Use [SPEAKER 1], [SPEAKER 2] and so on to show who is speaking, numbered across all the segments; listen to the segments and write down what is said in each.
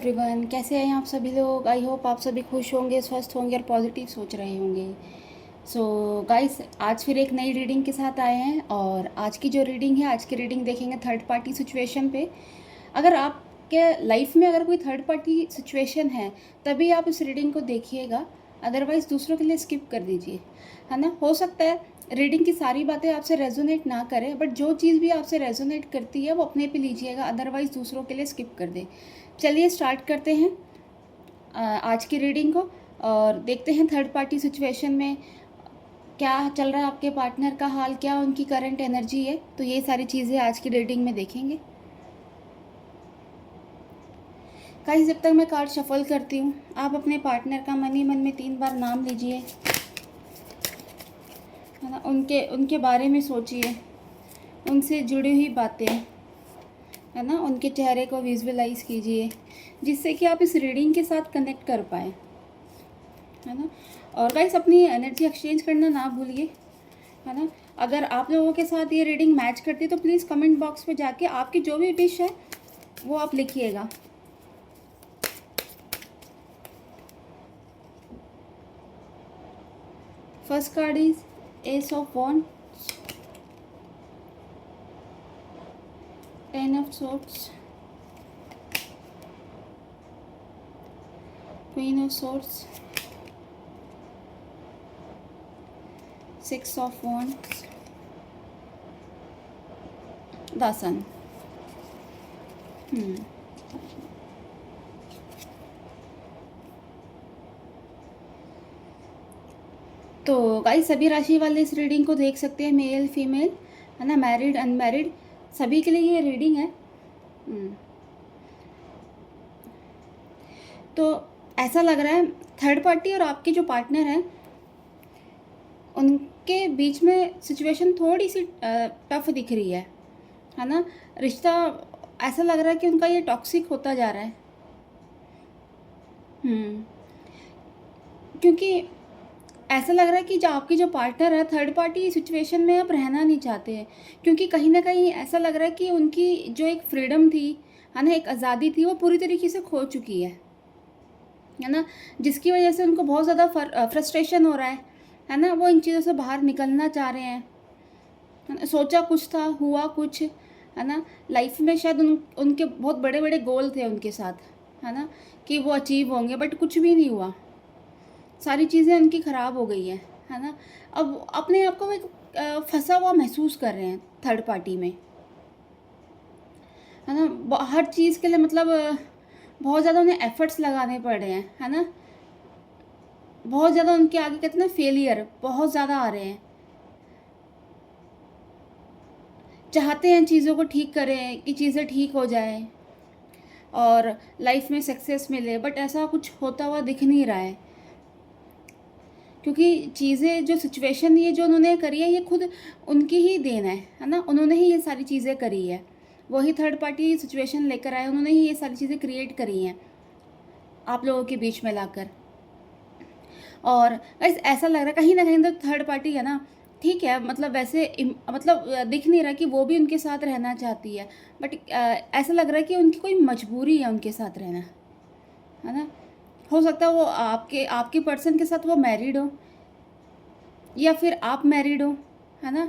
[SPEAKER 1] Everyone, कैसे हैं आप सभी लोग। आई होप आप सभी खुश होंगे, स्वस्थ होंगे और पॉजिटिव सोच रहे होंगे। सो गाइस, आज फिर एक नई रीडिंग के साथ आए हैं और आज की जो रीडिंग है, आज की रीडिंग देखेंगे थर्ड पार्टी सिचुएशन पे। अगर आपके लाइफ में अगर कोई थर्ड पार्टी सिचुएशन है तभी आप इस रीडिंग को देखिएगा, अदरवाइज़ दूसरों के लिए स्किप कर दीजिए, है ना। हो सकता है रीडिंग की सारी बातें आपसे रेजोनेट ना करें, बट जो चीज़ भी आपसे रेजोनेट करती है वो अपने पे लीजिएगा, अदरवाइज़ दूसरों के लिए स्किप कर दें। चलिए स्टार्ट करते हैं आज की रीडिंग को और देखते हैं थर्ड पार्टी सिचुएशन में क्या चल रहा है, आपके पार्टनर का हाल क्या, उनकी करंट एनर्जी है। तो ये सारी चीज़ें आज की रीडिंग में देखेंगे। गाइस, जब तक मैं कार्ड शफल करती हूँ, आप अपने पार्टनर का मन ही मन में 3 बार नाम लीजिए, है ना। उनके उनके बारे में सोचिए, उनसे जुड़ी हुई बातें, है ना, उनके चेहरे को विजुअलाइज कीजिए, जिससे कि आप इस रीडिंग के साथ कनेक्ट कर पाए, है ना। और गाइस, अपनी एनर्जी एक्सचेंज करना ना भूलिए, है ना। अगर आप लोगों के साथ ये रीडिंग मैच करती है तो प्लीज़ कमेंट बॉक्स में जाके आपकी जो भी विश है वो आप लिखिएगा। First card is ace of wands, 10 of swords, queen of swords, 6 of wands, the sun. तो गाइस, सभी राशि वाले इस रीडिंग को देख सकते हैं, मेल फीमेल, है ना, मैरिड अनमैरिड, सभी के लिए ये रीडिंग है। तो ऐसा लग रहा है थर्ड पार्टी और आपके जो पार्टनर हैं उनके बीच में सिचुएशन थोड़ी सी टफ दिख रही है ना। रिश्ता ऐसा लग रहा है कि उनका ये टॉक्सिक होता जा रहा है। क्योंकि ऐसा लग रहा है कि जो आपकी जो पार्टनर है, थर्ड पार्टी सिचुएशन में आप रहना नहीं चाहते हैं, क्योंकि कहीं ना कहीं ऐसा लग रहा है कि उनकी जो एक फ्रीडम थी, है ना, एक आज़ादी थी, वो पूरी तरीके से खो चुकी है ना। जिसकी वजह से उनको बहुत ज़्यादा फ्रस्ट्रेशन हो रहा है ना। वो इन चीज़ों से बाहर निकलना चाह रहे हैं, है ना। सोचा कुछ था, हुआ कुछ, है ना। लाइफ में शायद उनके बहुत बड़े बड़े गोल थे उनके साथ, है ना, कि वो अचीव होंगे, बट कुछ भी नहीं हुआ। सारी चीज़ें उनकी ख़राब हो गई है ना। अब अपने आप को एक फंसा हुआ महसूस कर रहे हैं थर्ड पार्टी में, है ना। हर चीज़ के लिए मतलब बहुत ज़्यादा उन्हें एफर्ट्स लगाने पड़ रहे हैं, है ना। बहुत ज़्यादा उनके आगे कहते हैं ना, फेलियर बहुत ज़्यादा आ रहे हैं। चाहते हैं चीज़ों को ठीक करें, कि चीज़ें ठीक हो जाए और लाइफ में सक्सेस मिले, बट ऐसा कुछ होता हुआ दिख नहीं रहा है। क्योंकि चीज़ें, जो सिचुएशन ये जो उन्होंने करी है, ये खुद उनकी ही देन है ना। उन्होंने ही ये सारी चीज़ें करी है, वही थर्ड पार्टी सिचुएशन लेकर आए, उन्होंने ही ये सारी चीज़ें क्रिएट करी हैं आप लोगों के बीच में लाकर। और वैसे ऐसा लग रहा है कहीं ना कहीं तो थर्ड पार्टी है ना, ठीक है, मतलब वैसे मतलब दिख नहीं रहा कि वो भी उनके साथ रहना चाहती है, बट ऐसा लग रहा है कि उनकी कोई मजबूरी है उनके साथ रहना, है ना। हो सकता है वो आपके पर्सन के साथ वो मैरिड हो, या फिर आप मैरिड हो, है ना।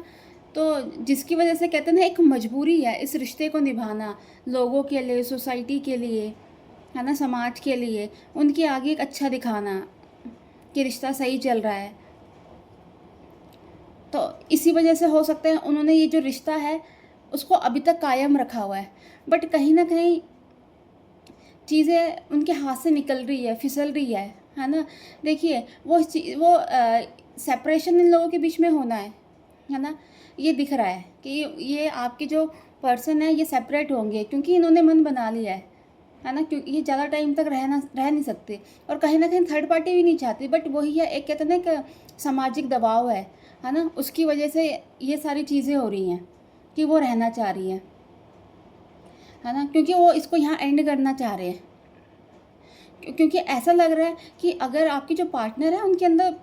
[SPEAKER 1] तो जिसकी वजह से कहते हैं ना, एक मजबूरी है इस रिश्ते को निभाना, लोगों के लिए, सोसाइटी के लिए, है ना, समाज के लिए, उनके आगे एक अच्छा दिखाना कि रिश्ता सही चल रहा है। तो इसी वजह से हो सकता है उन्होंने ये जो रिश्ता है उसको अभी तक कायम रखा हुआ है, बट कहीं ना कहीं चीज़ें उनके हाथ से निकल रही है, फिसल रही है ना। देखिए, वो सेपरेशन इन लोगों के बीच में होना है ना। ये दिख रहा है कि ये आपके जो पर्सन है ये सेपरेट होंगे, क्योंकि इन्होंने मन बना लिया है ना। क्योंकि ये ज़्यादा टाइम तक रह नहीं सकते, और कहीं ना कहीं थर्ड पार्टी भी नहीं चाहती, बट वही है, एक कहते हैं ना, एक सामाजिक दबाव है ना, उसकी वजह से ये सारी चीज़ें हो रही हैं कि वो रहना चाह रही है ना, क्योंकि वो इसको यहाँ एंड करना चाह रहे हैं। क्योंकि ऐसा लग रहा है कि अगर आपकी जो पार्टनर है उनके अंदर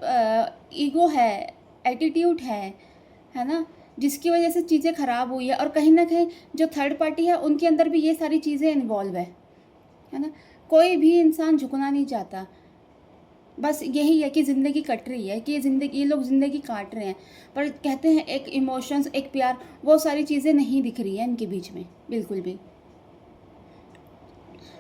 [SPEAKER 1] ईगो है, एटीट्यूड है ना, जिसकी वजह से चीज़ें ख़राब हुई है, और कहीं ना कहीं जो थर्ड पार्टी है उनके अंदर भी ये सारी चीज़ें इन्वॉल्व है ना। कोई भी इंसान झुकना नहीं चाहता। बस यही है कि ज़िंदगी कट रही है, कि ये लोग ज़िंदगी काट रहे हैं, पर कहते हैं एक इमोशंस, एक प्यार, वो सारी चीज़ें नहीं दिख रही हैं इनके बीच में बिल्कुल भी।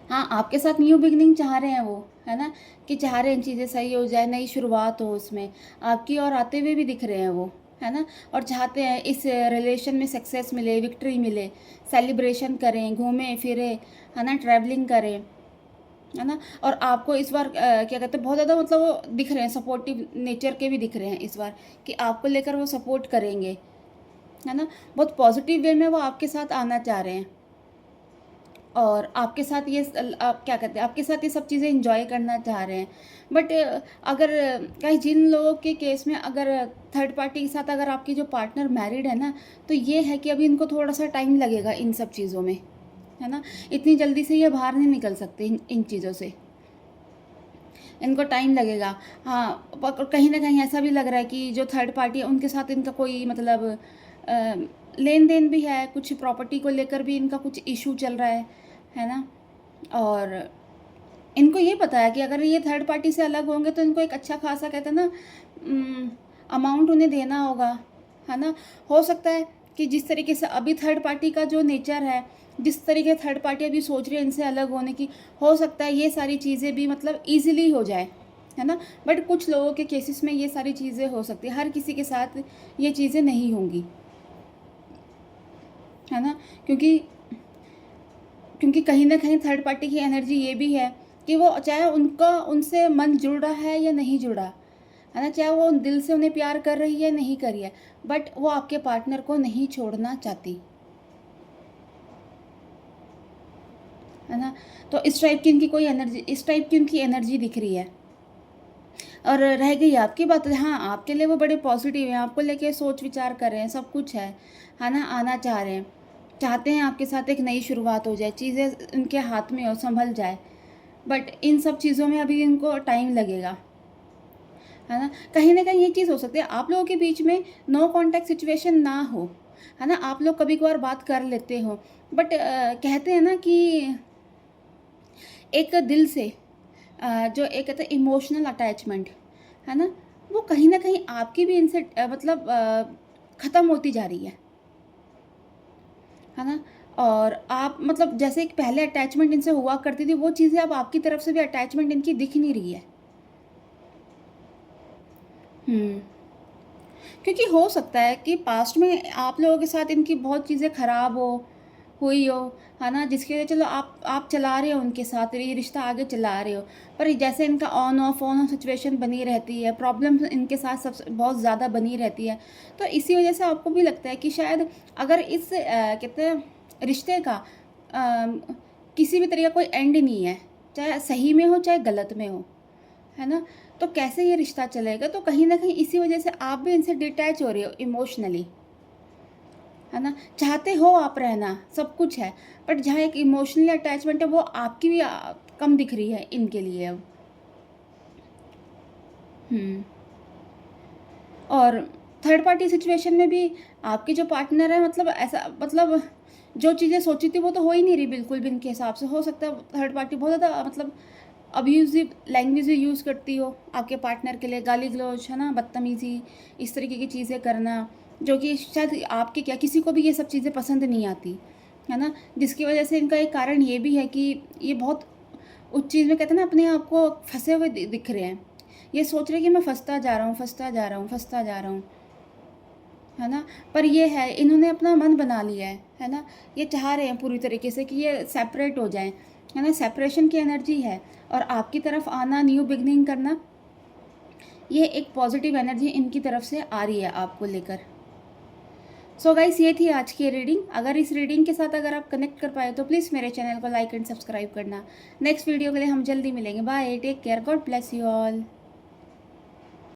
[SPEAKER 1] हाँ, आपके साथ न्यू बिगिनिंग चाह रहे हैं वो, है ना? कि चाह रहे हैं चीज़ें सही हो जाए, नई शुरुआत हो उसमें, आपकी ओर आते हुए भी दिख रहे हैं वो, है ना? और चाहते हैं इस रिलेशन में सक्सेस मिले, विक्ट्री मिले, सेलिब्रेशन करें, घूमें-फिरें, है ना? ट्रैवलिंग करें, है ना? और आपको इस बार क्या कहते हैं, बहुत ज़्यादा मतलब वो दिख रहे हैं, सपोर्टिव नेचर के भी दिख रहे हैं इस बार, कि आपको लेकर वो सपोर्ट करेंगे, है ना? बहुत पॉजिटिव वे में वो आपके साथ आना चाह रहे हैं। और आपके साथ ये आप क्या कहते हैं, आपके साथ ये सब चीज़ें एंजॉय करना चाह रहे हैं। बट अगर कहीं जिन लोगों के केस में अगर थर्ड पार्टी के साथ अगर आपकी जो पार्टनर मैरिड है ना, तो ये है कि अभी इनको थोड़ा सा टाइम लगेगा इन सब चीज़ों में, है ना? इतनी जल्दी से ये बाहर नहीं निकल सकते इन चीज़ों से, इनको टाइम लगेगा। हाँ, कहीं ना कहीं ऐसा भी लग रहा है कि जो थर्ड पार्टी है उनके साथ इनका कोई मतलब लेन देन भी है, कुछ प्रॉपर्टी को लेकर भी इनका कुछ इशू चल रहा है ना? और इनको ये पता है कि अगर ये थर्ड पार्टी से अलग होंगे तो इनको एक अच्छा खासा कहते हैं ना अमाउंट उन्हें देना होगा, है ना? हो सकता है कि जिस तरीके से अभी थर्ड पार्टी का जो नेचर है, जिस तरीके थर्ड पार्टी अभी सोच रही है इनसे अलग होने की, हो सकता है ये सारी चीज़ें भी मतलब ईज़िली हो जाए, है ना? बट कुछ लोगों के केसेस में ये सारी चीज़ें हो सकती है, हर किसी के साथ ये चीज़ें नहीं होंगी, है ना? क्योंकि क्योंकि कहीं न कहीं थर्ड पार्टी की एनर्जी ये भी है कि वो चाहे उनका उनसे मन जुड़ रहा है या नहीं जुड़ा, है ना? चाहे वो दिल से उन्हें प्यार कर रही है, नहीं कर रही है, बट वो आपके पार्टनर को नहीं छोड़ना चाहती, है ना? तो इस टाइप की उनकी एनर्जी दिख रही है। और रह गई आपकी बात, हाँ, आपके लिए वो बड़े पॉजिटिव हैं, आपको लेके सोच विचार कर रहे हैं, सब कुछ है ना? आना चाह रहे हैं, चाहते हैं आपके साथ एक नई शुरुआत हो जाए, चीज़ें उनके हाथ में हो, संभल जाए। बट इन सब चीज़ों में अभी इनको टाइम लगेगा, है ना? कहीं न कहीं ये चीज़ हो सकती है आप लोगों के बीच में नो कॉन्टैक्ट सिचुएशन ना हो, है ना? आप लोग कभी-कभार बात कर लेते हो, बट कहते हैं ना कि एक दिल से जो एक कहते हैं इमोशनल अटैचमेंट, है ना? वो कहीं न कहीं आपकी भी इनसे मतलब ख़त्म होती जा रही है ना? और आप मतलब जैसे एक पहले अटैचमेंट इनसे हुआ करती थी, वो चीज़ें अब आपकी तरफ से भी अटैचमेंट इनकी दिख नहीं रही है। हुँ। क्योंकि हो सकता है कि पास्ट में आप लोगों के साथ इनकी बहुत चीज़ें ख़राब हुई हो, है ना? जिसकी वजह चलो आप चला रहे हो उनके साथ, ये रिश्ता आगे चला रहे हो। पर जैसे इनका ऑन ऑफ सिचुएशन बनी रहती है, प्रॉब्लम्स इनके साथ सब बहुत ज़्यादा बनी रहती है। तो इसी वजह से आपको भी लगता है कि शायद अगर इस कहते हैं रिश्ते का किसी भी तरह का कोई एंड नहीं है, चाहे सही में हो, चाहे गलत में हो। है ना? तो कैसे ये रिश्ता चलेगा? तो कहीं न कहीं इसी वजह से आप भी इनसे डिटैच हो रहे हो इमोशनली, है ना? चाहते हो आप रहना, सब कुछ है, बट जहाँ एक इमोशनली अटैचमेंट है वो आपकी भी कम दिख रही है इनके लिए अब। हुँ। और थर्ड पार्टी सिचुएशन में भी आपके जो पार्टनर है मतलब ऐसा मतलब जो चीज़ें सोची थी वो तो हो ही नहीं रही बिल्कुल भी इनके हिसाब से। हो सकता है थर्ड पार्टी बहुत ज़्यादा मतलब अब्यूज़िव लैंग्वेज भी यूज़ करती हो आपके पार्टनर के लिए, गाली-गलौज, है ना? बदतमीज़ी, इस तरीके की चीज़ें करना, जो कि शायद आपके क्या किसी को भी ये सब चीज़ें पसंद नहीं आती, है ना? जिसकी वजह से इनका एक कारण ये भी है कि ये बहुत उस चीज़ में कहते हैं ना अपने आप को फँसे हुए दिख रहे हैं। ये सोच रहे हैं कि मैं फँसता जा रहा हूँ, फँसता जा रहा हूँ, फँसता जा रहा हूँ, है ना? पर ये है इन्होंने अपना मन बना लिया है ना? ये चाह रहे हैं पूरी तरीके से कि ये सेपरेट हो जाएँ, है ना? सेपरेशन की एनर्जी है और आपकी तरफ आना, न्यू बिगिनिंग करना, ये एक पॉजिटिव एनर्जी इनकी तरफ से आ रही है आपको लेकर। सो गाइस ये थी आज की रीडिंग। अगर इस रीडिंग के साथ अगर आप कनेक्ट कर पाए तो प्लीज़ मेरे चैनल को लाइक एंड सब्सक्राइब करना। नेक्स्ट वीडियो के लिए हम जल्दी मिलेंगे। Bye, take care, God bless you all.